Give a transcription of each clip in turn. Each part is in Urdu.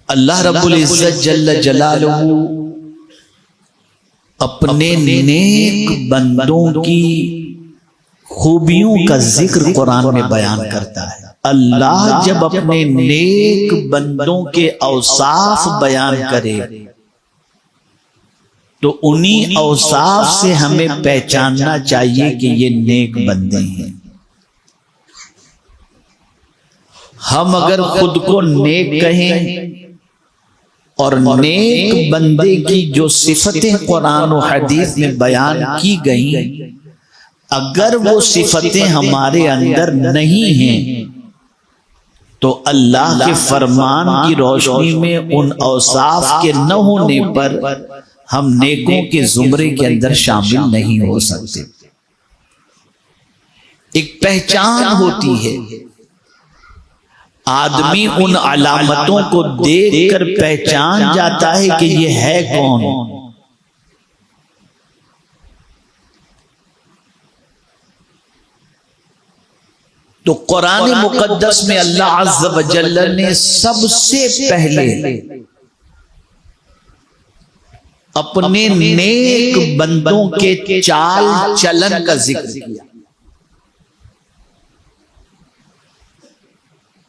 اللہ رب العزت جل جلالہ اپنے نیک بندوں کی خوبیوں کا ذکر قرآن میں بیان کرتا ہے۔ اللہ جب اپنے نیک بندوں کے اوصاف بیان کرے تو انہی اوصاف سے ہمیں پہچاننا چاہیے کہ یہ نیک بندے ہیں۔ ہم اگر خود کو نیک کہیں اور نیک بندے کی جو صفتیں قرآن و حدیث میں بیان کی گئیں، اگر وہ صفتیں ہمارے اندر نہیں ہیں تو اللہ کے فرمان کی روشنی میں ان اوصاف کے نہ ہونے پر ہم نیکوں کے زمرے کے اندر شامل نہیں ہو سکتے۔ ایک پہچان ہوتی ہے، آدمی ان علامتوں کو دیکھ کر پہچان جاتا ہے کہ یہ ہے کون۔ تو قرآن مقدس میں اللہ عز و جل نے سب سے پہلے اپنے نیک بندوں کے چال چلن کا ذکر کیا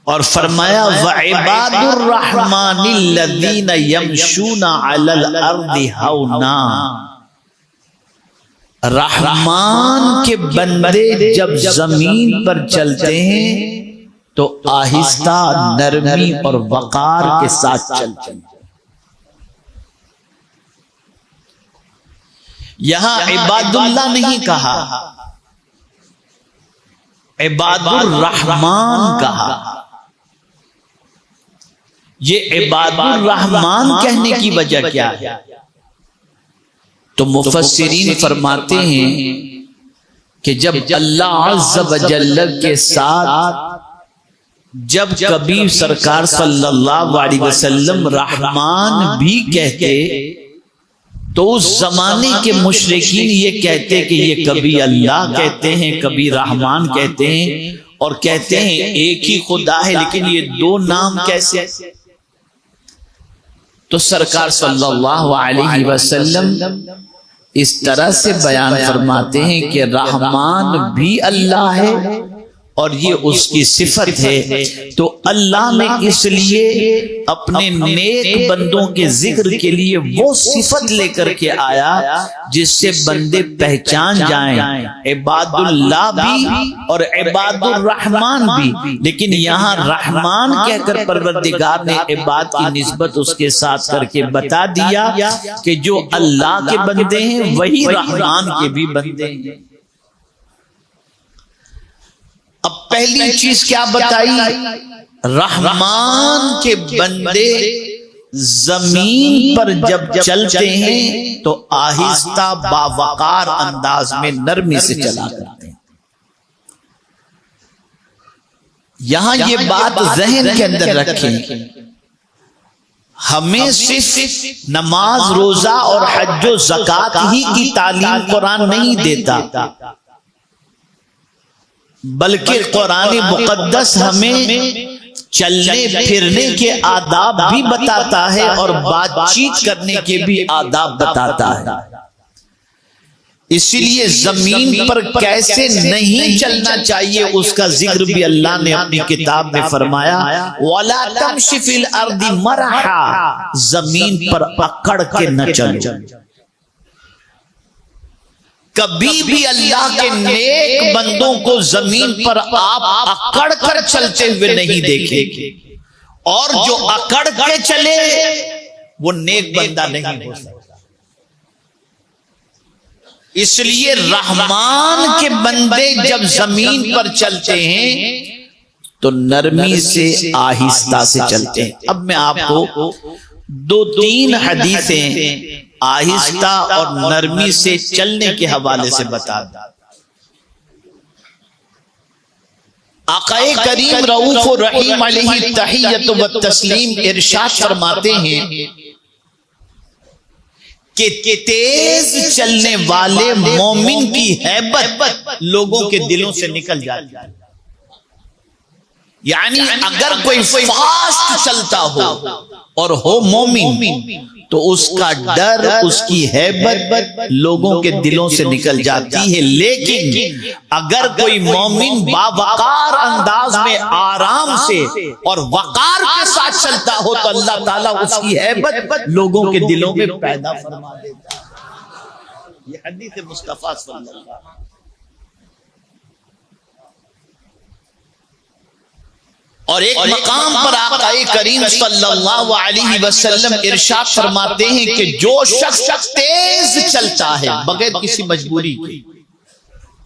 اور فرمایا وَعِبَادُ الرَّحْمَنِ الَّذِينَ يَمْشُونَ عَلَى الْأَرْضِ هَوْنًا۔ رحمان کے بندے جب زمین پر چلتے ہیں تو آہستہ، نرمی اور وقار کے ساتھ چلتے ہیں۔ یہاں عباد اللہ نہیں کہا، عباد الرحمان کہا۔ یہ عباد الرحمان کہنے کی وجہ کیا ہے؟ تو مفسرین فرماتے ہیں کہ جب اللہ عز و جل کے ساتھ جب کبھی سرکار صلی اللہ علیہ وسلم رحمان بھی کہتے تو اس زمانے کے مشرکین یہ کہتے کہ یہ کبھی اللہ کہتے ہیں، کبھی رحمان کہتے ہیں، اور کہتے ہیں ایک ہی خدا ہے، لیکن یہ دو نام کیسے؟ تو سرکار صلی اللہ علیہ وسلم اس طرح سے بیان فرماتے ہیں کہ رحمان بھی اللہ ہے اور یہ اس کی صفت ہے۔ تو اللہ نے اس لیے اپنے نیک بندوں کے ذکر کے لیے وہ صفت لے کر کے آیا جس سے بندے پہچان جائیں، عباد اللہ بھی اور عباد الرحمان بھی۔ لیکن یہاں رحمان کہہ کر پروردگار نے عباد کی نسبت اس کے ساتھ کر کے بتا دیا کہ جو اللہ کے بندے ہیں وہی رحمان کے بھی بندے ہیں۔ اب پہلی چیز کیا بتائی؟ رحمان کے بندے زمین پر جب چلتے ہیں تو آہستہ باوقار انداز میں نرمی سے چلا کرتے ہیں۔ یہاں یہ بات ذہن کے اندر رکھیں، ہمیں صرف نماز، روزہ اور حج و زکوٰۃ ہی کی تعلیم قرآن نہیں دیتا، بلکہ قرآن مقدس ہمیں چلنے پھرنے کے آداب بھی بتاتا ہے اور بات چیت کرنے کے بھی آداب بتاتا ہے۔ اسی لیے زمین پر کیسے نہیں چلنا چاہیے اس کا ذکر بھی اللہ نے اپنی کتاب میں فرمایا، وَلَا تَمْشِ فِي الْأَرْضِ مَرَحًا، زمین پر اکڑ کے نہ چلو۔ کبھی بھی اللہ کے نیک بندوں کو زمین پر آپ اکڑ کر چلتے ہوئے نہیں دیکھیں گے، اور جو اکڑ کے چلے وہ نیک بندہ نہیں ہو سکتا۔ اس لیے رحمان کے بندے جب زمین پر چلتے ہیں تو نرمی سے، آہستہ سے چلتے ہیں۔ اب میں آپ کو دو تین حدیثیں آہستہ اور نرمی سے چلنے کے حوالے سے بتا دوں۔ آقا کریم رؤوف الرحیم علیہ التحیۃ والتسلیم ارشاد فرماتے ہیں کہ تیز چلنے والے مومن کی ہیبت لوگوں کے دلوں سے نکل جاتی ہے۔ یعنی اگر کوئی فاسٹ چلتا ہو اور ہو مومن تو اس کا ڈر، اس کی ہیبت لوگوں کے دلوں سے نکل جاتی ہے، لیکن اگر کوئی مومن باوقار انداز میں آرام سے اور وقار کے ساتھ چلتا ہو تو اللہ تعالیٰ اس کی ہیبت لوگوں کے دلوں میں پیدا فرما دیتا ہے۔ یہ حدیث مصطفیٰ صلی اللہ علیہ وسلم۔ اور ایک مقام پر آقا کریم صلی اللہ علیہ وسلم ارشاد فرماتے ہیں کہ جو شخص تیز چلتا ہے بغیر کسی مجبوری کے،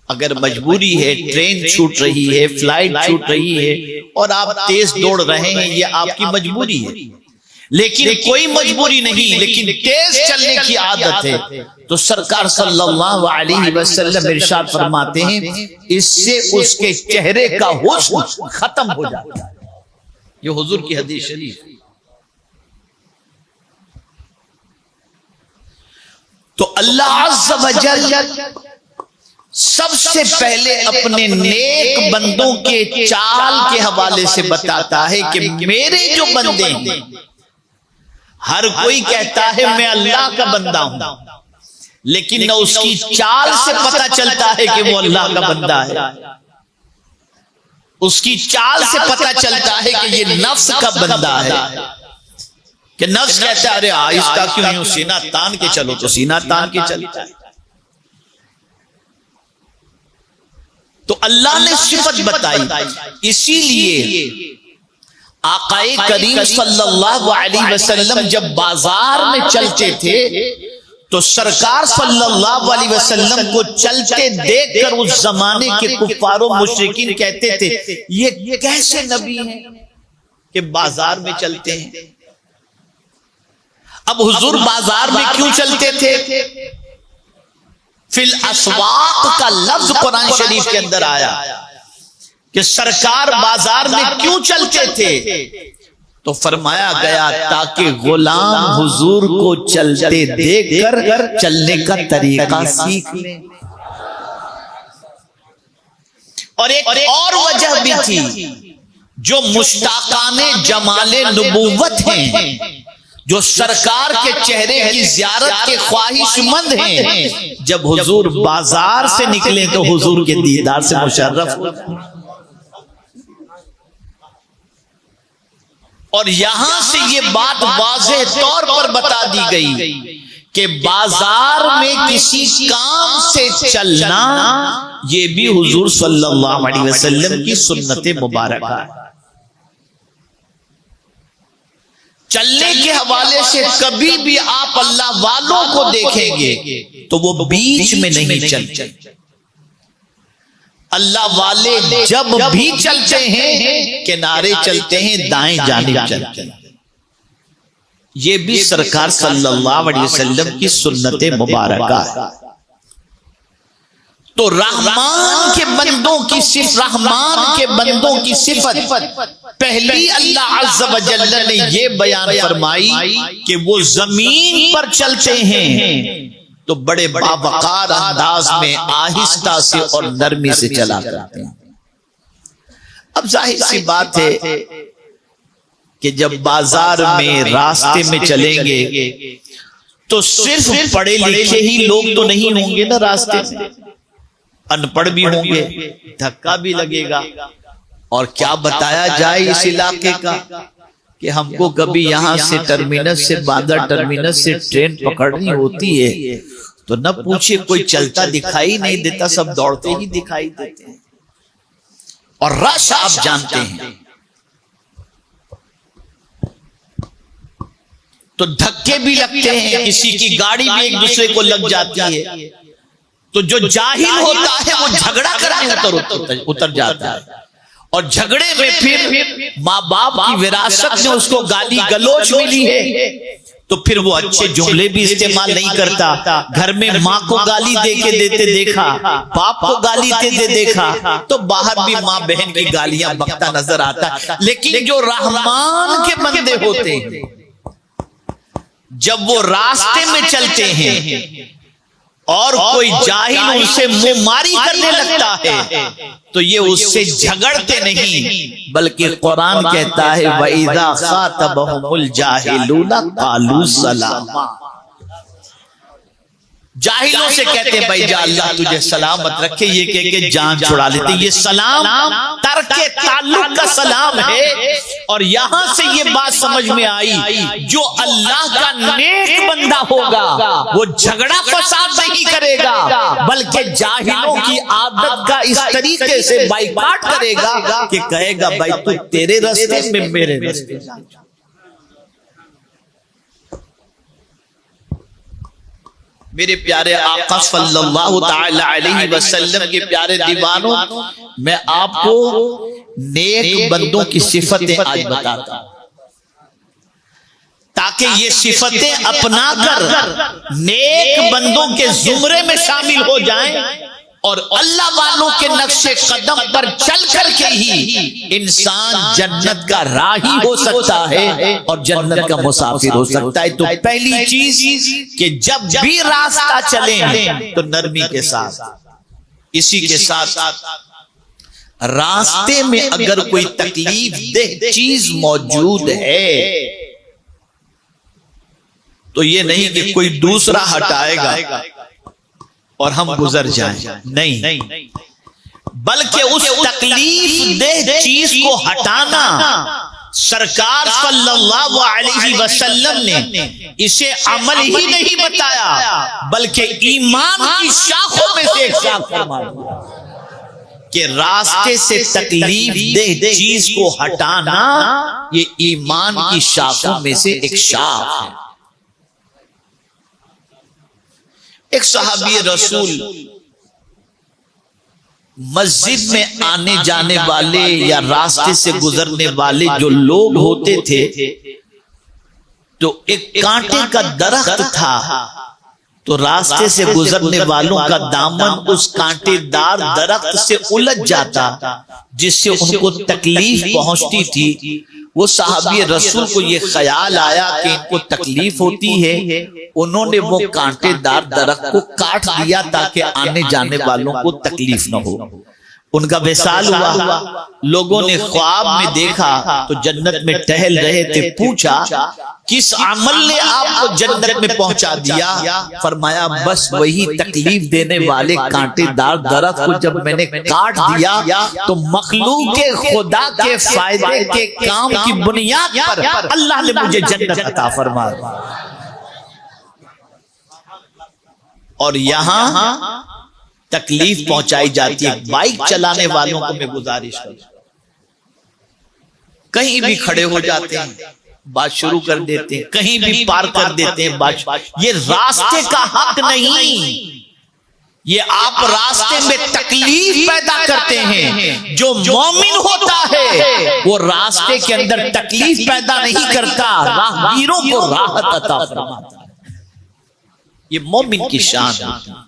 اگر مجبوری ہے، ٹرین چھوٹ رہی ہے، فلائٹ چھوٹ رہی ہے اور آپ تیز دوڑ رہے ہیں، یہ آپ کی مجبوری ہے، لیکن کوئی مجبوری نہیں، لیکن تیز چلنے کی عادت ہے، تو سرکار صلی اللہ علیہ وسلم ارشاد فرماتے ہیں اس سے اس کے چہرے کا حسن ختم ہو جاتا ہے۔ یہ حضور کی حدیث شریف۔ تو اللہ عز و جل سب سے پہلے اپنے نیک بندوں کے چال کے حوالے سے بتاتا ہے کہ میرے جو بندے ہیں، ہر کوئی کہتا ہے میں اللہ کا بندہ ہوں، لیکن نہ اس کی چال سے پتہ چلتا ہے کہ وہ اللہ کا بندہ ہے، اس کی چال سے پتہ چلتا ہے کہ یہ نفس کا بندہ ہے، کہ نفس کہتا ہے ارے آہستہ کیوں یوں سینہ تان کے چلو، تو سینہ تان کے چلتا ہے۔ تو اللہ نے صفت بتائی، اسی لیے آقا کریم صلی اللہ علیہ وسلم جب بازار میں چلتے تھے تو سرکار صلی اللہ علیہ وسلم کو چلتے دیکھ کر اس زمانے کے کفار و مشرکین کہتے تھے یہ کیسے نبی ہیں کہ بازار میں چلتے ہیں؟ اب حضور بازار میں کیوں چلتے تھے؟ فی الاسواق کا لفظ قرآن شریف کے اندر آیا کہ سرکار بازار میں کیوں چلتے تھے، تو فرمایا گیا تاکہ غلام حضور کو چلتے دیکھ کر چلنے کا طریقہ سیکھ لیں۔ اور ایک اور وجہ بھی تھی، جو مشتاقان جمال نبوت ہیں، جو سرکار کے چہرے کی زیارت کے خواہش مند ہیں، جب حضور بازار سے نکلیں تو حضور کے دیدار سے مشرف ہوتے۔ اور یہاں سے یہ بات واضح طور پر بتا دی گئی کہ بازار میں کسی کام سے چلنا یہ بھی حضور صلی اللہ علیہ وسلم کی سنت مبارکہ ہے۔ چلنے کے حوالے سے کبھی بھی آپ اللہ والوں کو دیکھیں گے تو وہ بیچ میں نہیں چلتے، اللہ والے جب بھی چلتے ہیں کنارے چلتے ہیں، دائیں جانب چلتے ہیں۔ یہ بھی سرکار صلی اللہ علیہ وسلم کی سنت مبارکہ ہے۔ تو رحمان کے بندوں کی صفت، رحمان کے بندوں کی صفت پہلی اللہ عز و جل نے یہ بیان فرمائی کہ وہ زمین پر چلتے ہیں تو بڑے باوقار انداز میں آہستہ سے اور نرمی سے چلا کرتے ہیں۔ اب ظاہر سی بات ہے کہ جب بازار میں راستے میں چلیں گے تو صرف پڑھے لکھے ہی لوگ تو نہیں ہوں گے نا راستے میں، ان پڑھ بھی ہوں گے، دھکا بھی لگے گا۔ اور کیا بتایا جائے اس علاقے کا کہ ہم کو کبھی یہاں سے ٹرمینس سے باندر ٹرمینس سے ٹرین پکڑنی ہوتی ہے تو نہ پوچھے کوئی چلتا دکھائی نہیں دیتا، سب دوڑتے ہی دکھائی دیتے ہیں۔ اور رش آپ جانتے ہیں تو دھکے بھی لگتے ہیں، کسی کی گاڑی بھی ایک دوسرے کو لگ جاتی ہے، تو جو جاہل ہوتا ہے وہ جھگڑا کرنے اتر جاتا ہے، اور جھگڑے میں پھر ماں باپ کی وراثت میں اس کو گالی گلوچ ملی ہے تو پھر وہ اچھے جملے بھی استعمال نہیں کرتا۔ گھر میں ماں کو گالی دے کے دیتے دیکھا، باپ کو گالی دیتے دیکھا، تو باہر بھی ماں بہن کی گالیاں بکتا نظر آتا۔ لیکن جو رحمان کے بندے ہوتے ہیں جب وہ راستے میں چلتے ہیں اور کوئی جاہل ان سے منہ ماری کرنے لگتا ہے تو یہ اس سے جھگڑتے نہیں، بلکہ قرآن کہتا ہے وَإِذَا خَاطَبَهُمُ الْجَاهِلُونَ قَالُوا سَلَامًا، جاہلوں سے کہتے ہیں بھائی جا اللہ تجھے سلامت رکھے، یہ کہہ کے جان چھڑا لیتے. یہ سلام ترک تعلق کا سلام ہے. اور یہاں سے یہ بات سمجھ میں آئی جو اللہ کا نیک بندہ ہوگا وہ جھگڑا فساد نہیں کرے گا، بلکہ جاہلوں کی عادت کا اس طریقے سے بائیکاٹ کرے گا کہ کہے گا بھائی تو تیرے راستے میں میرے راستے. میرے پیارے آقا صلی اللہ تعالی علیہ وسلم کے پیارے دیوانوں، میں آپ کو نیک بندوں کی صفتیں آج بتاتا ہوں تاکہ یہ صفتیں اپنا کر نیک بندوں کے زمرے میں شامل ہو جائیں اور اللہ والوں کے نقش قدم پر چل کر کے ہی انسان جنت کا راہی ہو سکتا ہے اور جنت کا مسافر ہو سکتا ہے. تو پہلی چیز کہ جب بھی راستہ چلیں تو نرمی کے ساتھ، اسی کے ساتھ راستے میں اگر کوئی تکلیف دہ چیز موجود ہے تو یہ نہیں کہ کوئی دوسرا ہٹائے گا اور ہم گزر جائیں، نہیں، بلکہ اس تکلیف دہ چیز کو ہٹانا سرکار صلی اللہ علیہ وسلم نے اسے عمل ہی نہیں بتایا بلکہ ایمان کی شاخوں میں سے ایک شاخ فرمایا کہ راستے سے تکلیف دہ چیز کو ہٹانا یہ ایمان کی شاخوں میں سے ایک شاخ ہے. ایک صحابی رسول مسجد میں آنے جانے والے یا راستے سے گزرنے والے جو لوگ ہوتے تھے تو ایک کانٹے کا درخت تھا تو راستے سے گزرنے والوں کا دامن اس کانٹے دار درخت سے الجھ جاتا جس سے ان کو تکلیف پہنچتی تھی. وہ صحابی رسول کو یہ خیال آیا کہ ان کو تکلیف ہوتی ہے، انہوں نے وہ کانٹے دار درخت کو کاٹ دیا تاکہ آنے جانے والوں کو تکلیف نہ ہو. ان کا وصال ہوا، لوگوں نے خواب میں دیکھا تو جنت میں ٹہل رہے تھے، پوچھا کس عمل نے آپ کو جنت میں پہنچا دیا؟ فرمایا بس وہی تکلیف دینے والے کانٹے دار درخت کو جب میں نے کاٹ دیا تو مخلوق خدا کے فائدے کے کام کی بنیاد پر اللہ نے مجھے جنت عطا فرمایا. اور یہاں تکلیف پہنچائی جاتی ہے. بائک چلانے والوں کو میں گزارش کرتا ہوں، کہیں بھی کھڑے ہو جاتے ہیں بات شروع کر دیتے ہیں، کہیں بھی پار کر دیتے ہیں بات. یہ راستے کا حق نہیں، یہ آپ راستے میں تکلیف پیدا کرتے ہیں. جو مومن ہوتا ہے وہ راستے کے اندر تکلیف پیدا نہیں کرتا، راہگیروں کو راحت عطا فرماتا ہے. یہ مومن کی شان ہے.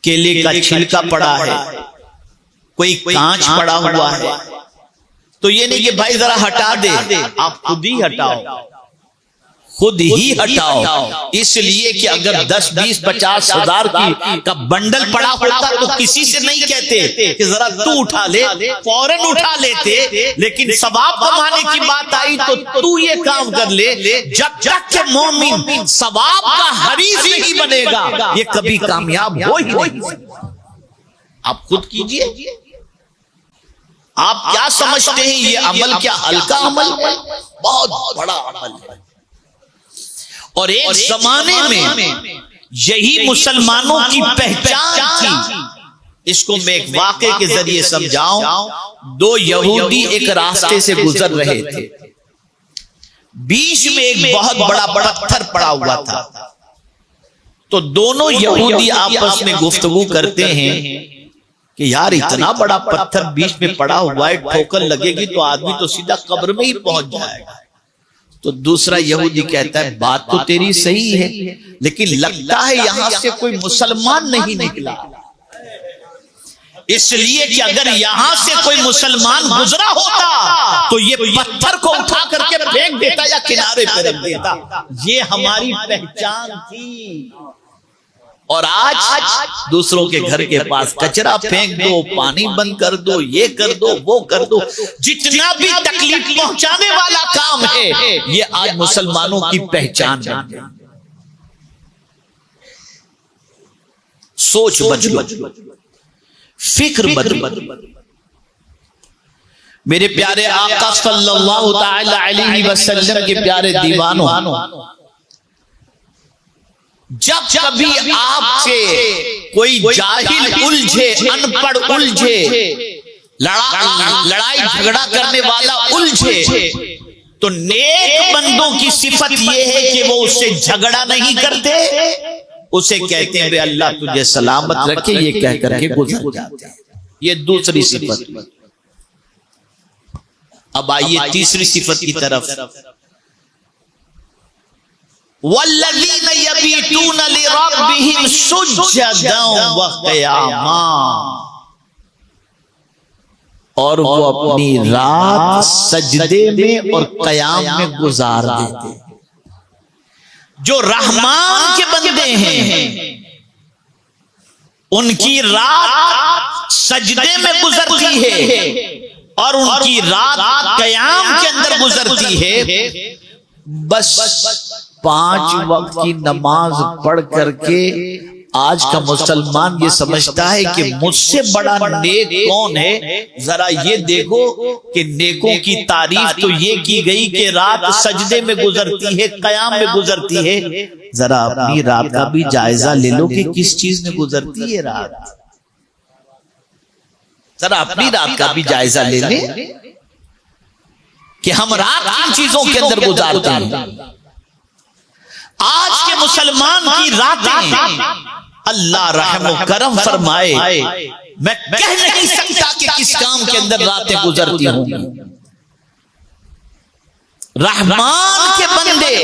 کیلے کا چھلکا پڑا ہے، کوئی کانچ پڑا ہوا ہے تو یہ نہیں کہ بھائی ذرا ہٹا دے، آپ خود ہی ہٹاؤ، خود ہی ہٹاؤ. اس لیے کہ اگر 10 20 50 ہزار کا بنڈل پڑا ہوتا تو کسی سے نہیں کہتے کہ ذرا تو اٹھا لے، فوراً اٹھا لیتے. لیکن ثواب کمانے کی بات آئی تو یہ کام کر لے. جب تک کہ مومن ثواب کا حریص نہیں بنے گا یہ کبھی کامیاب ہو ہی نہیں. آپ خود کیجئے. آپ کیا سمجھتے ہیں یہ عمل کیا ہلکا عمل ہے؟ بہت بڑا عمل ہے. اور ایک زمانے میں یہی مسلمانوں کی پہچان تھی. اس کو میں ایک واقعے کے ذریعے سمجھاؤں. 2 یہودی ایک راستے سے گزر رہے تھے، بیچ میں ایک بہت بڑا پتھر پڑا ہوا تھا. تو دونوں یہودی آپس میں گفتگو کرتے ہیں کہ یار اتنا بڑا پتھر بیچ میں پڑا ہوا ہے، ٹھوکر لگے گی تو آدمی تو سیدھا قبر میں ہی پہنچ جائے گا. تو دوسرا یہودی کہتا ہے بات تو تیری صحیح ہے لیکن لگتا ہے یہاں سے کوئی مسلمان نہیں نکلا، اس لیے کہ اگر یہاں سے کوئی مسلمان گزرا ہوتا تو یہ پتھر کو اٹھا کر کے پھینک دیتا یا کنارے پہ رکھ دیتا. یہ ہماری پہچان تھی. اور آج دوسروں کے گھر کے پاس کچرا پھینک دو، پانی بند کر دو، یہ کر دو، وہ کر دو، جتنا بھی تکلیف پہنچانے والا کام ہے یہ آج مسلمانوں کی پہچان ہے۔ سوچ بدلو، فکر بدلو۔ میرے پیارے آقا صلی اللہ تعالی علیہ وسلم کے پیارے دیوانوں، جب کبھی آپ سے کوئی جاہل الجھے، ان پڑھ الجھے، لڑائی جھگڑا کرنے والا الجھے، تو نیک بندوں کی صفت یہ ہے کہ وہ اس سے جھگڑا نہیں کرتے، اسے کہتے ہیں بے اللہ تجھے سلامت رکھے، یہ کہہ کر کے گزر جاتے ہیں۔ یہ دوسری صفت۔ اب آئیے تیسری صفت کی طرف۔ وَالَّذِينَ يَبِيتُونَ لِرَبِّهِمْ سُجَّدًا وَقِيَامًا، اور وہ اپنی رات سجدے میں اور قیام میں گزار دیتے ہیں۔ جو رحمان کے بندے ہیں ان کی رات سجدے میں گزرتی ہے اور ان کی رات قیام کے اندر گزرتی ہے۔ بس 5 وقت کی نماز پڑھ کر کے آج کا مسلمان یہ سمجھتا ہے کہ مجھ سے بڑا نیک کون ہے۔ ذرا یہ دیکھو کہ نیکوں کی تعریف تو یہ کی گئی کہ رات سجدے میں گزرتی ہے، قیام میں گزرتی ہے۔ ذرا اپنی رات کا بھی جائزہ لے لو کہ کس چیز میں گزرتی ہے رات۔ ذرا اپنی رات کا بھی جائزہ لے لیں کہ ہم رات کن چیزوں کے اندر گزارتے ہیں۔ آج کے مسلمان کی راتیں اللہ رحم و کرم فرمائے، میں کہہ نہیں سکتا کہ کس کام کے اندر راتیں گزرتی ہوں۔ رحمان کے بندے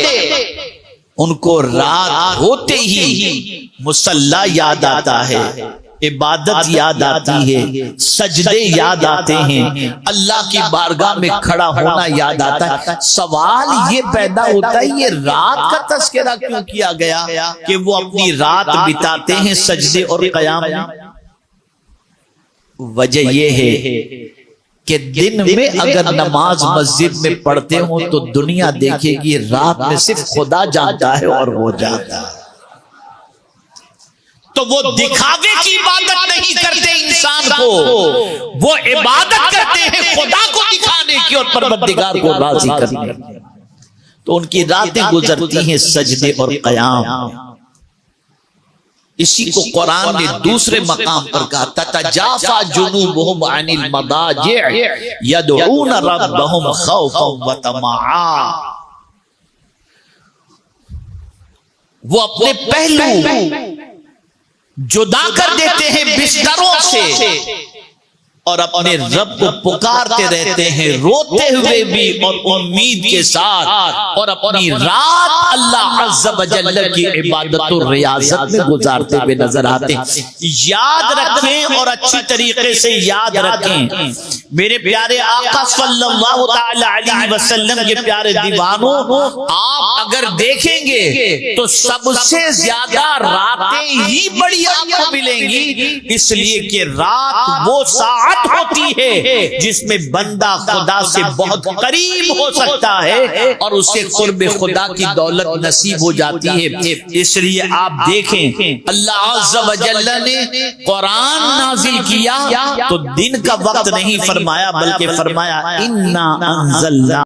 ان کو رات ہوتے ہی مصلی یاد آتا ہے، عبادت یاد آتی ہے، سجدے یاد آتے ہیں، اللہ کی بارگاہ میں کھڑا ہونا یاد آتا ہے۔ سوال یہ پیدا ہوتا ہے یہ رات کا تذکرہ کیوں کیا گیا کہ وہ اپنی رات بتاتے ہیں سجدے اور قیام میں؟ وجہ یہ ہے کہ دن میں اگر نماز مسجد میں پڑھتے ہوں تو دنیا دیکھے گی، رات میں صرف خدا جانتا ہے اور وہ جانتا ہے۔ تو وہ دکھاوے کی عبادت نہیں کرتے انسان کو، وہ عبادت کرتے ہیں خدا کو دکھانے کی اور پروردگار کو راضی کرنے کی۔ تو ان کی راتیں گزرتی ہیں سجدے اور قیام۔ اسی کو قرآن نے دوسرے مقام پر کہا تتجافا جنوبہم عن المضاجع یدعون ربہم خوفا وطمعا، وہ اپنے پہلو جدا کر دیتے ہیں بستروں سے اور اپنے رب کو پکارتے رہتے ہیں، روتے ہوئے بھی اور امید کے ساتھ، اور اپنی رات اللہ عز و جل کی عبادت و ریاضت میں گزارتے ہوئے نظر آتے ہیں۔ یاد رکھیں اور اچھی طریقے سے یاد رکھیں، میرے پیارے آقا صلی اللہ تعالی علیہ وسلم کے پیارے دیوانوں، آپ اگر دیکھیں گے تو سب سے زیادہ راتیں ہی بڑی آپ کو ملیں گی، اس لیے کہ رات وہ ساعت ہوتی ہے جس میں بندہ خدا سے بہت قریب ہو سکتا ہے اور اسے قرب خدا کی دولت نصیب ہو جاتی ہے۔ اس لیے آپ دیکھیں اللہ عز و جل نے قرآن نازل کیا تو دن کا وقت نہیں فرمایا بلکہ فرمایا اِنَّا أَنزَلْنَا